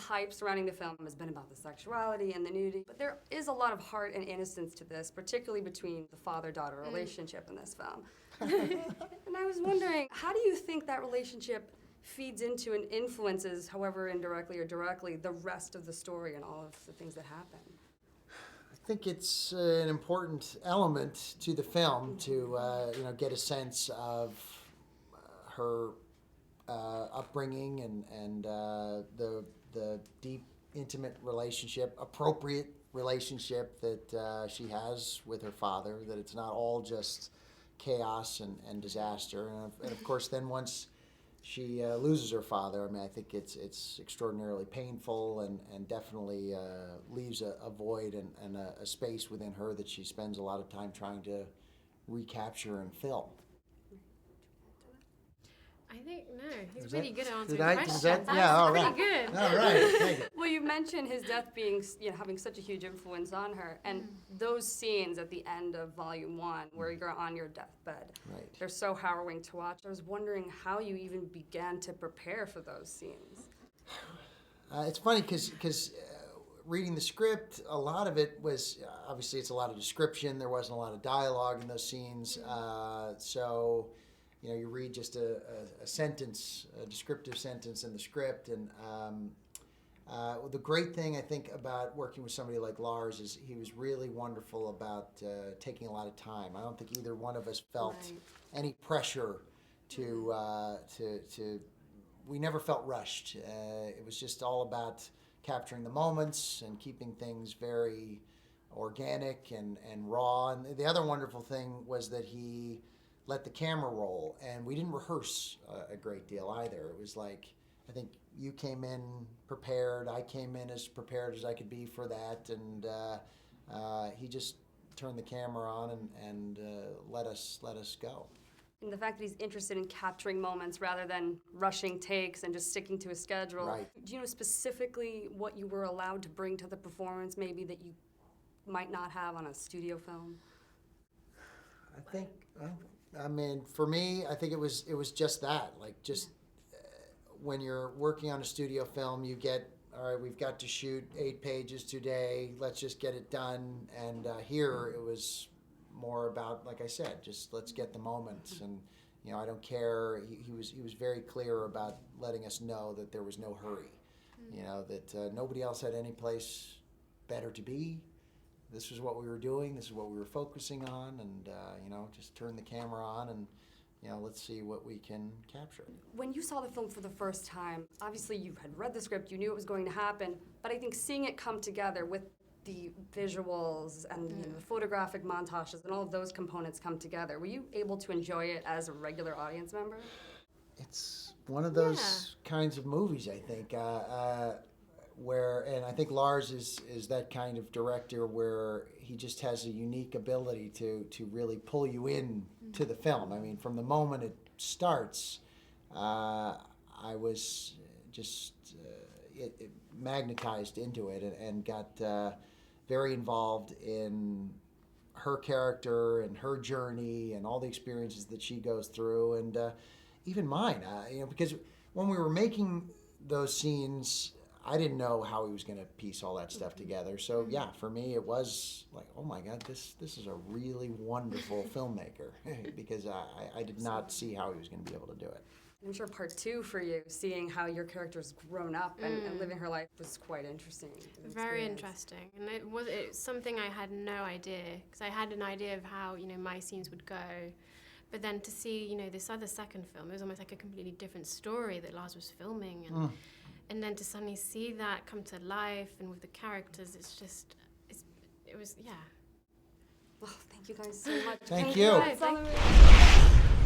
hype surrounding the film has been about the sexuality and the nudity, but there is a lot of heart and innocence to this, particularly between the father-daughter relationship in this film. And I was wondering, how do you think that relationship feeds into and influences, however indirectly or directly, the rest of the story and all of the things that happen? I think it's an important element to the film to get a sense of her upbringing and the deep, intimate relationship, appropriate relationship that she has with her father. That it's not all just chaos and disaster. And of course, then once she loses her father, I mean, I think it's extraordinarily painful and definitely leaves a void and a space within her that she spends a lot of time trying to recapture and fill. I think, no, he's really good at answering questions. All right. Pretty good. All right, thank you. Well, you mentioned his death being, having such a huge influence on her, and those scenes at the end of Volume 1 where you're on your deathbed, Right. they're so harrowing to watch. I was wondering how you even began to prepare for those scenes. It's funny because reading the script, a lot of it was, obviously it's a lot of description, there wasn't a lot of dialogue in those scenes, so you read just a sentence, a descriptive sentence in the script, and the great thing I think about working with somebody like Lars is he was really wonderful about taking a lot of time. I don't think either one of us felt any pressure to we never felt rushed. It was just all about capturing the moments and keeping things very organic and raw. And the other wonderful thing was that he let the camera roll, and we didn't rehearse a great deal either. It was like, I think you came in prepared, I came in as prepared as I could be for that, and he just turned the camera on and let us go. And the fact that he's interested in capturing moments rather than rushing takes and just sticking to a schedule. Right. Do you know specifically what you were allowed to bring to the performance, maybe that you might not have on a studio film? I think, I mean, for me, I think it was just that, like just when you're working on a studio film, you get, all right, we've got to shoot 8 pages today, let's just get it done. And here it was more about, like I said, just let's get the moments. And I don't care. He was very clear about letting us know that there was no hurry. That nobody else had any place better to be. This was what we were doing. This is what we were focusing on, and just turn the camera on and let's see what we can capture. When you saw the film for the first time, obviously you had read the script, you knew it was going to happen, but I think seeing it come together with the visuals and the photographic montages and all of those components come together, were you able to enjoy it as a regular audience member? It's one of those kinds of movies, I think, where, and I think Lars is that kind of director where he just has a unique ability to really pull you in to the film. I mean, from the moment it starts, I was just magnetized into it and got very involved in her character and her journey and all the experiences that she goes through, and even mine. Because when we were making those scenes, I didn't know how he was going to piece all that stuff together. So yeah, for me it was like, oh my God, this is a really wonderful filmmaker, because I did not see how he was going to be able to do it. I'm sure part 2 for you, seeing how your character's grown up and living her life, was quite interesting. Very interesting, and it's something I had no idea, because I had an idea of how my scenes would go, but then to see this other second film, it was almost like a completely different story that Lars was filming, and then to suddenly see that come to life and with the characters, it was. Well, thank you guys so much. Thank you. Thank you.